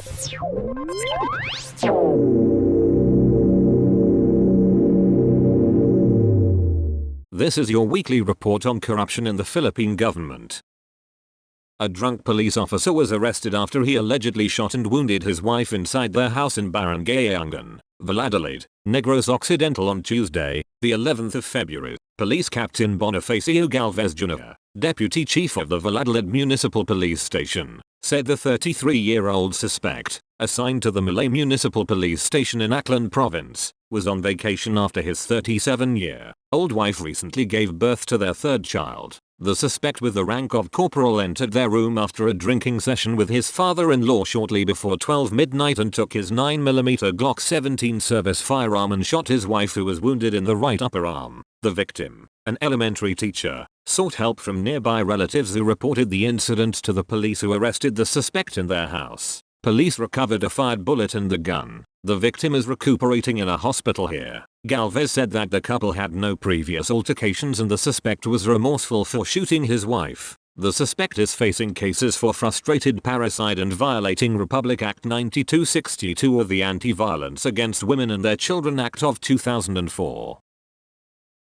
This is your weekly report on corruption in the Philippine government. A drunk police officer was arrested after he allegedly shot and wounded his wife inside their house in Barangay Angan, Valladolid, Negros Occidental on Tuesday, the 11th of February. Police Captain Bonifacio Galvez Jr., Deputy Chief of the Valladolid Municipal Police Station, said the 33-year-old suspect, assigned to the Malay Municipal Police Station in Aklan Province, was on vacation after his 37-year-old wife recently gave birth to their third child. The suspect with the rank of corporal entered their room after a drinking session with his father-in-law shortly before 12 midnight and took his 9mm Glock 17 service firearm and shot his wife, who was wounded in the right upper arm. The victim, an elementary teacher, sought help from nearby relatives who reported the incident to the police, who arrested the suspect in their house. Police recovered a fired bullet and the gun. The victim is recuperating in a hospital here. Galvez said that the couple had no previous altercations and the suspect was remorseful for shooting his wife. The suspect is facing cases for frustrated parricide and violating Republic Act 9262 or the Anti-Violence Against Women and Their Children Act of 2004.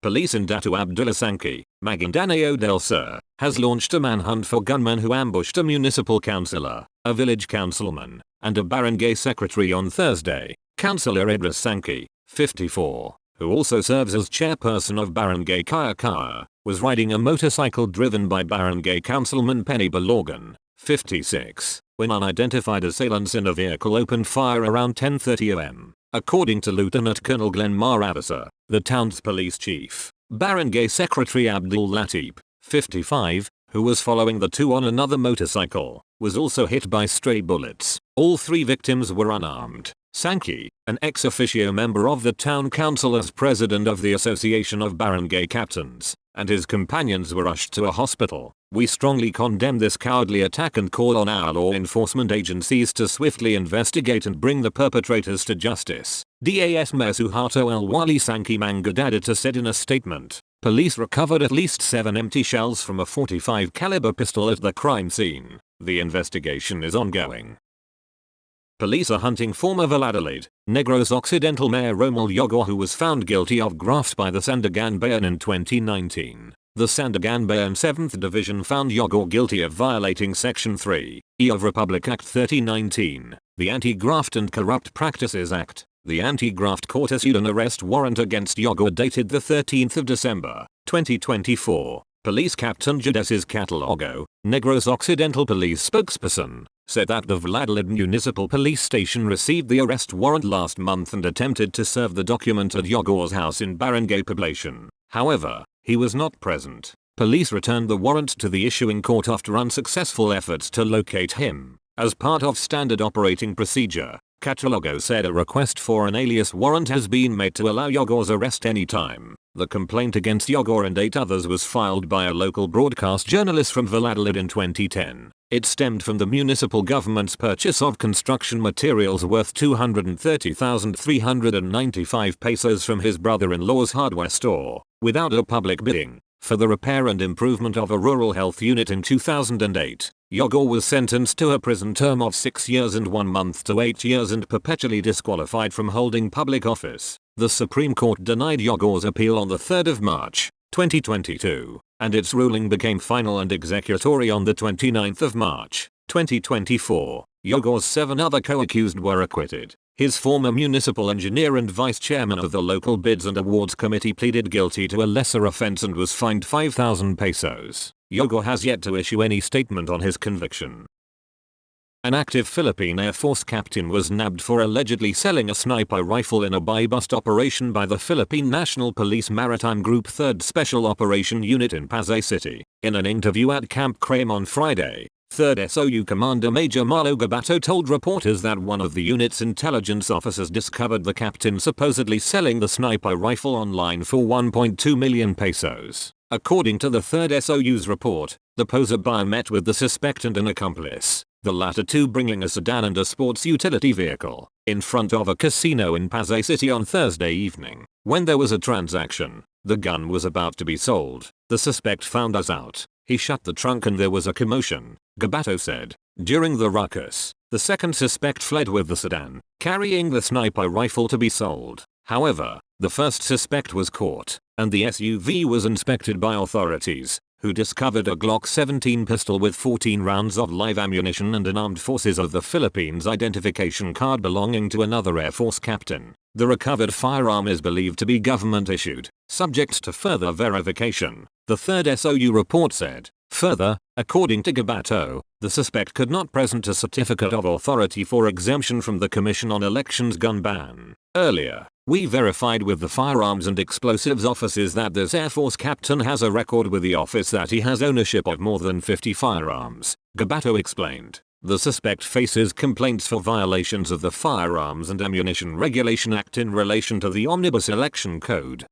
Police in Datu Abdullah Sangki, Maguindanao del Sur, has launched a manhunt for gunmen who ambushed a municipal councillor, a village councilman, and a barangay secretary on Thursday. Councillor Idris Sangki, 54, who also serves as chairperson of Barangay Kaya, was riding a motorcycle driven by Barangay Councilman Penny Balogan, 56, when unidentified assailants in a vehicle opened fire around 10:30 am. According to Lieutenant Colonel Glenn Maravisa, the town's police chief. Barangay Secretary Abdul Latif, 55, who was following the two on another motorcycle, was also hit by stray bullets. All three victims were unarmed. Sangki, an ex officio member of the town council as president of the Association of Barangay Captains, and his companions were rushed to a hospital. We strongly condemn this cowardly attack and call on our law enforcement agencies to swiftly investigate and bring the perpetrators to justice. DAS Mayor Suharto El Wali Sangki Mangadadita said in a statement. Police recovered at least 7 empty shells from a .45 caliber pistol at the crime scene. The investigation is ongoing. Police are hunting former Valladolid, Negros Occidental Mayor Romel Yogor, who was found guilty of graft by the Sandigan Bayan in 2019. The Sandigan Bayan 7th Division found Yogor guilty of violating Section 3E of Republic Act 3019, the Anti-Graft and Corrupt Practices Act. The Anti-Graft Court issued an arrest warrant against Yogor dated the 13th of December, 2024. Police Captain Judesis Catalogo, Negros Occidental Police spokesperson, said that the Valladolid Municipal Police Station received the arrest warrant last month and attempted to serve the document at Yogor's house in Barangay Poblacion. However, he was not present. Police returned the warrant to the issuing court after unsuccessful efforts to locate him. As part of standard operating procedure, Catalogo said a request for an alias warrant has been made to allow Yogor's arrest anytime. The complaint against Yogor and 8 others was filed by a local broadcast journalist from Valladolid in 2010. It stemmed from the municipal government's purchase of construction materials worth 230,395 pesos from his brother-in-law's hardware store, without a public bidding, for the repair and improvement of a rural health unit in 2008. Yogor was sentenced to a prison term of 6 years and 1 month to 8 years and perpetually disqualified from holding public office. The Supreme Court denied Yogor's appeal on the 3rd of March, 2022, and its ruling became final and executory on the 29th of March, 2024. Yogor's 7 other co-accused were acquitted. His former municipal engineer and vice chairman of the local bids and awards committee pleaded guilty to a lesser offense and was fined 5,000 pesos. Yogor has yet to issue any statement on his conviction. An active Philippine Air Force captain was nabbed for allegedly selling a sniper rifle in a buy-bust operation by the Philippine National Police Maritime Group 3rd Special Operation Unit in Pasay City. In an interview at Camp Crame on Friday, 3rd SOU Commander Major Marlo Gabato told reporters that one of the unit's intelligence officers discovered the captain supposedly selling the sniper rifle online for 1.2 million pesos. According to the 3rd SOU's report, the poser buyer met with the suspect and an accomplice, the latter two bringing a sedan and a sports utility vehicle, in front of a casino in Pasay City on Thursday evening. When there was a transaction, the gun was about to be sold. The suspect found us out. He shut the trunk and there was a commotion, Gabato said. During the ruckus, The second suspect fled with the sedan, carrying the sniper rifle to be sold. However, the first suspect was caught, and the SUV was inspected by authorities, who discovered a Glock 17 pistol with 14 rounds of live ammunition and an Armed Forces of the Philippines identification card belonging to another Air Force captain. The recovered firearm is believed to be government issued, subject to further verification, the third SOU report said. Further, according to Gabato, the suspect could not present a certificate of authority for exemption from the Commission on Elections gun ban. Earlier, we verified with the Firearms and Explosives offices that this Air Force captain has a record with the office that he has ownership of more than 50 firearms, Gabato explained. The suspect faces complaints for violations of the Firearms and Ammunition Regulation Act in relation to the Omnibus Election Code.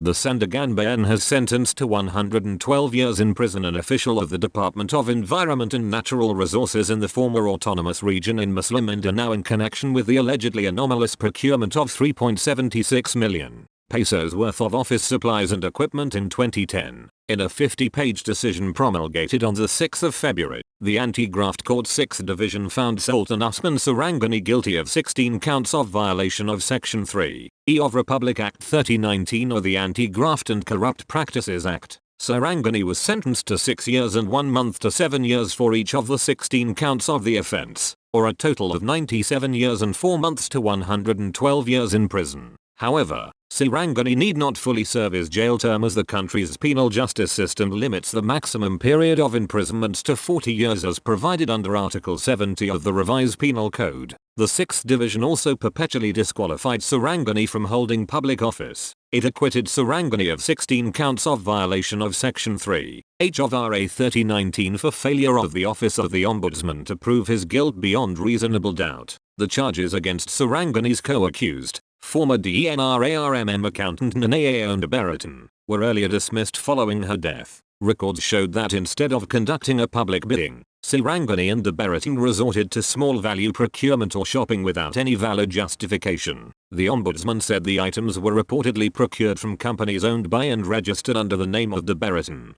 The Sandigan has sentenced to 112 years in prison an official of the Department of Environment and Natural Resources in the former autonomous region in Muslim Mindanao in connection with the allegedly anomalous procurement of 3.76 million pesos worth of office supplies and equipment in 2010. In a 50-page decision promulgated on the 6th of February, the Anti-Graft Court 6th Division found Sultan Usman Sarangani guilty of 16 counts of violation of Section 3E of Republic Act 3019 or the Anti-Graft and Corrupt Practices Act. Sarangani was sentenced to 6 years and 1 month to 7 years for each of the 16 counts of the offense, or a total of 97 years and 4 months to 112 years in prison. However, Sarangani need not fully serve his jail term as the country's penal justice system limits the maximum period of imprisonment to 40 years as provided under Article 70 of the revised Penal Code. The 6th Division also perpetually disqualified Sarangani from holding public office. It acquitted Sarangani of 16 counts of violation of Section 3H of RA 3019 for failure of the Office of the Ombudsman to prove his guilt beyond reasonable doubt. The charges against Sarangani's co-accused, former DENRARMM accountant Nanayao Ndabaraton, were earlier dismissed following her death. Records showed that instead of conducting a public bidding, Sarangani and Ndabaraton resorted to small-value procurement or shopping without any valid justification. The ombudsman said the items were reportedly procured from companies owned by and registered under the name of Ndabaraton.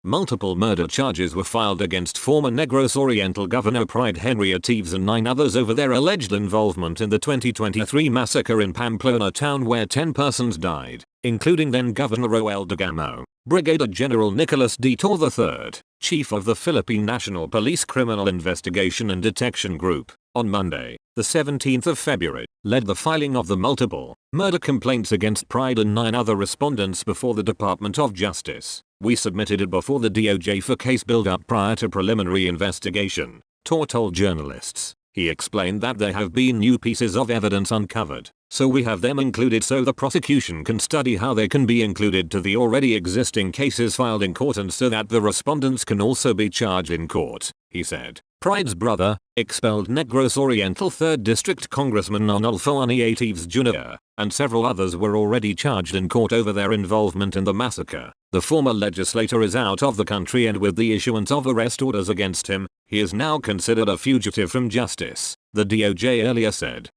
Multiple murder charges were filed against former Negros Oriental Governor Pride Henry Atives and 9 others over their alleged involvement in the 2023 massacre in Pamplona town where 10 persons died, including then Governor Roel Degamo. Brigadier General Nicholas D. Tor III, Chief of the Philippine National Police Criminal Investigation and Detection Group, on Monday, the 17th of February, led the filing of the multiple murder complaints against Pride and 9 other respondents before the Department of Justice. We submitted it before the DOJ for case build-up prior to preliminary investigation, Tor told journalists. He explained that there have been new pieces of evidence uncovered, so we have them included so the prosecution can study how they can be included to the already existing cases filed in court and so that the respondents can also be charged in court, he said. Pride's brother, expelled Negros Oriental 3rd District Congressman Arnulfo Ani Atives Jr., and several others were already charged in court over their involvement in the massacre. The former legislator is out of the country and with the issuance of arrest orders against him, he is now considered a fugitive from justice, the DOJ earlier said.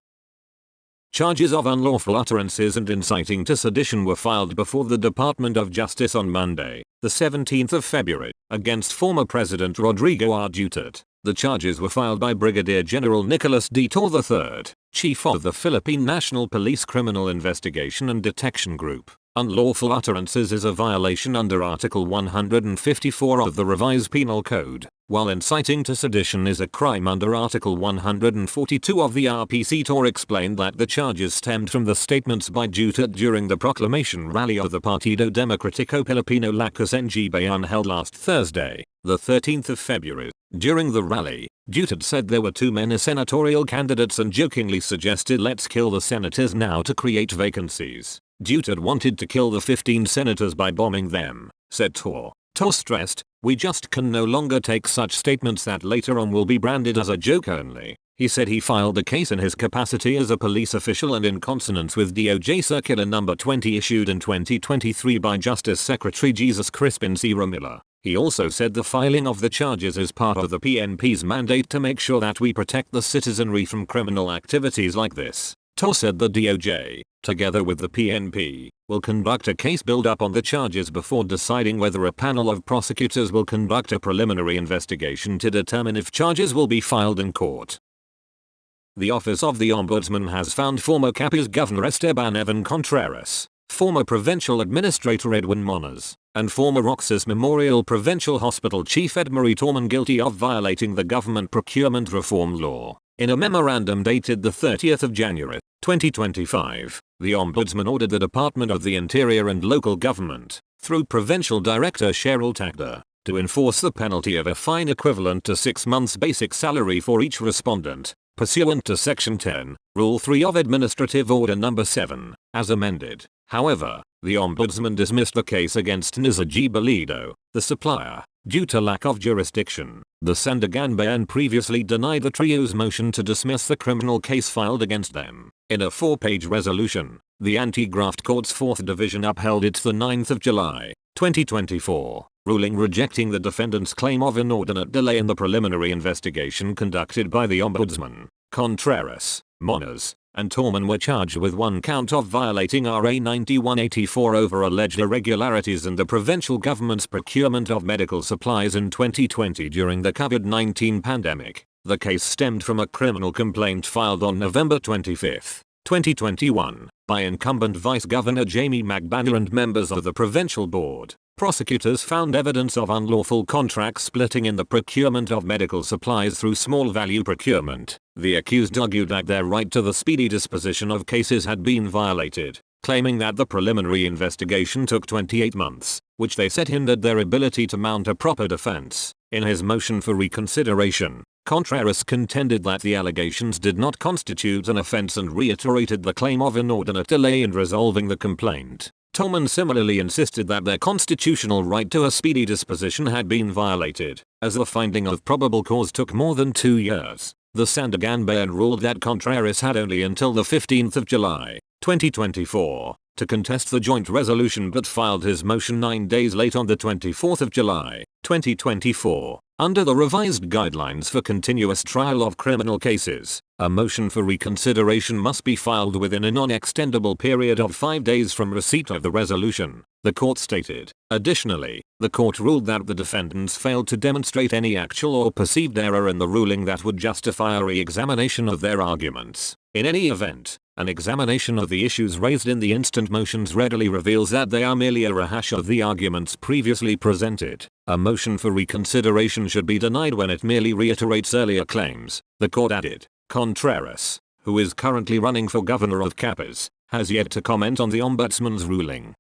Charges of unlawful utterances and inciting to sedition were filed before the Department of Justice on Monday, the 17th of February, against former President Rodrigo R. Duterte. The charges were filed by Brigadier General Nicholas D. Tor III, Chief of the Philippine National Police Criminal Investigation and Detection Group. Unlawful utterances is a violation under Article 154 of the revised Penal Code, while inciting to sedition is a crime under Article 142 of the RPC. Tor explained that the charges stemmed from the statements by Duterte during the proclamation rally of the Partido Democratico Pilipino Lakas NG Bayan held last Thursday, the 13th of February. During the rally, Duterte said there were too many senatorial candidates and jokingly suggested let's kill the senators now to create vacancies. Duterte wanted to kill the 15 senators by bombing them, said Tor. Tor stressed, we just can no longer take such statements that later on will be branded as a joke only. He said he filed a case in his capacity as a police official and in consonance with DOJ Circular No. 20 issued in 2023 by Justice Secretary Jesus Crispin C. Ramilla. He also said the filing of the charges is part of the PNP's mandate to make sure that we protect the citizenry from criminal activities like this. Tor said the DOJ together with the PNP, will conduct a case build-up on the charges before deciding whether a panel of prosecutors will conduct a preliminary investigation to determine if charges will be filed in court. The Office of the Ombudsman has found former Capiz Governor Esteban Evan Contreras, former Provincial Administrator Edwin Moniz, and former Roxas Memorial Provincial Hospital Chief Ed Marie Torman guilty of violating the government procurement reform law. In a memorandum dated the 30th of January, 2025, the Ombudsman ordered the Department of the Interior and Local Government, through Provincial Director Cheryl Tagda, to enforce the penalty of a fine equivalent to 6 months' basic salary for each respondent, pursuant to Section 10, Rule 3 of Administrative Order No. 7, as amended. However, the Ombudsman dismissed the case against Niza G. Balido, the supplier, due to lack of jurisdiction. The Sandiganbayan previously denied the trio's motion to dismiss the criminal case filed against them. In a 4-page resolution, the Anti-Graft Court's 4th Division upheld its 9th of July, 2024, ruling rejecting the defendant's claim of inordinate delay in the preliminary investigation conducted by the Ombudsman. Contreras, Moniz, and Torman were charged with 1 count of violating RA 9184 over alleged irregularities in the provincial government's procurement of medical supplies in 2020 during the COVID-19 pandemic. The case stemmed from a criminal complaint filed on November 25, 2021, by incumbent Vice Governor Jamie Magbana and members of the provincial board. Prosecutors found evidence of unlawful contract splitting in the procurement of medical supplies through small value procurement. The accused argued that their right to the speedy disposition of cases had been violated, claiming that the preliminary investigation took 28 months, which they said hindered their ability to mount a proper defense. In his motion for reconsideration, Contreras contended that the allegations did not constitute an offense and reiterated the claim of inordinate delay in resolving the complaint. Torman similarly insisted that their constitutional right to a speedy disposition had been violated, as the finding of probable cause took more than 2 years. The Sandiganbayan ruled that Contreras had only until the 15th of July, 2024, to contest the joint resolution but filed his motion 9 days late on the 24th of July, 2024. Under the revised guidelines for continuous trial of criminal cases, a motion for reconsideration must be filed within a non-extendable period of 5 days from receipt of the resolution, the court stated. Additionally, the court ruled that the defendants failed to demonstrate any actual or perceived error in the ruling that would justify a re-examination of their arguments. In any event, an examination of the issues raised in the instant motions readily reveals that they are merely a rehash of the arguments previously presented. A motion for reconsideration should be denied when it merely reiterates earlier claims, the court added. Contreras, who is currently running for governor of Capiz, has yet to comment on the ombudsman's ruling.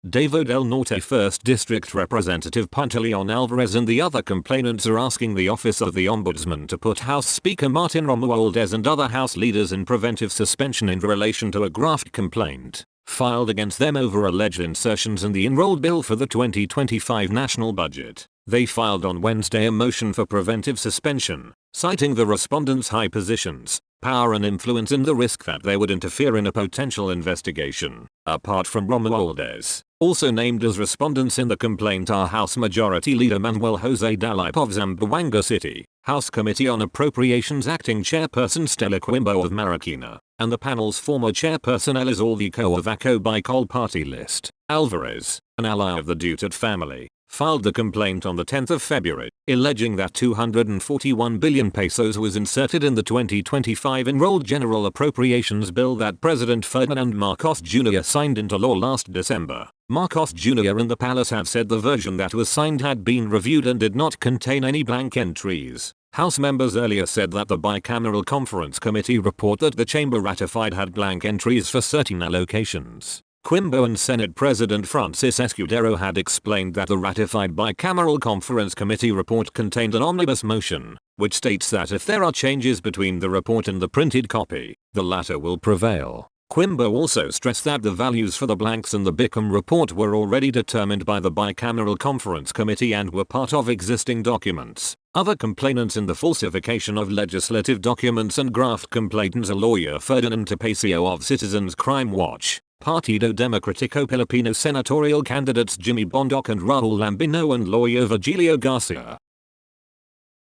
Davo del Norte 1st District Representative Pantaleon Alvarez and the other complainants are asking the Office of the Ombudsman to put House Speaker Martin Romualdez and other House leaders in preventive suspension in relation to a graft complaint filed against them over alleged insertions in the enrolled bill for the 2025 national budget. They filed on Wednesday a motion for preventive suspension, citing the respondents' high positions, power and influence and the risk that they would interfere in a potential investigation. Apart from Romualdez, also named as respondents in the complaint are House Majority Leader Manuel Jose Dalip of Zamboanga City, House Committee on Appropriations Acting Chairperson Stella Quimbo of Marikina, and the panel's former chairperson Elizalde of Ako Bicol Party List. Alvarez, an ally of the Duterte family, filed the complaint on the 10th of February, alleging that 241 billion pesos was inserted in the 2025 enrolled General Appropriations Bill that President Ferdinand Marcos Jr. signed into law last December. Marcos Jr. and the palace have said the version that was signed had been reviewed and did not contain any blank entries. House members earlier said that the bicameral conference committee report that the chamber ratified had blank entries for certain allocations. Quimbo and Senate President Francis Escudero had explained that the ratified bicameral conference committee report contained an omnibus motion, which states that if there are changes between the report and the printed copy, the latter will prevail. Quimbo also stressed that the values for the blanks in the BICAM report were already determined by the bicameral conference committee and were part of existing documents. Other complainants in the falsification of legislative documents and graft complainants are lawyer Ferdinand Tapacio of Citizens Crime Watch, Partido Democratico Filipino senatorial candidates Jimmy Bondoc and Raul Lambino and lawyer Virgilio Garcia.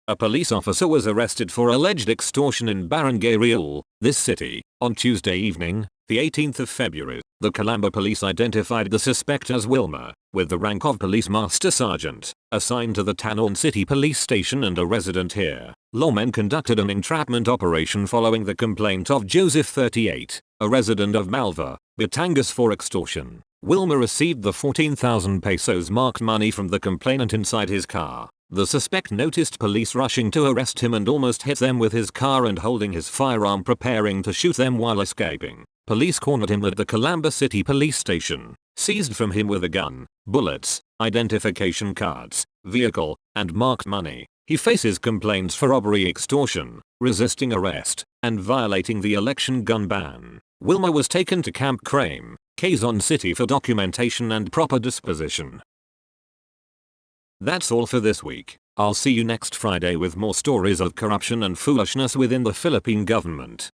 A police officer was arrested for alleged extortion in Barangay Real, this city, on Tuesday evening, The 18th of February, the Calamba police identified the suspect as Wilmer, with the rank of Police Master Sergeant, assigned to the Tanauan City Police Station and a resident here. Lawmen conducted an entrapment operation following the complaint of Joseph 38, a resident of Malva, Batangas for extortion. Wilmer received the 14,000 pesos marked money from the complainant inside his car. The suspect noticed police rushing to arrest him and almost hit them with his car and holding his firearm preparing to shoot them while escaping. Police cornered him at the Calamba City Police Station, seized from him with a gun, bullets, identification cards, vehicle, and marked money. He faces complaints for robbery, extortion, resisting arrest, and violating the election gun ban. Wilmer was taken to Camp Crame, Quezon City for documentation and proper disposition. That's all for this week. I'll see you next Friday with more stories of corruption and foolishness within the Philippine government.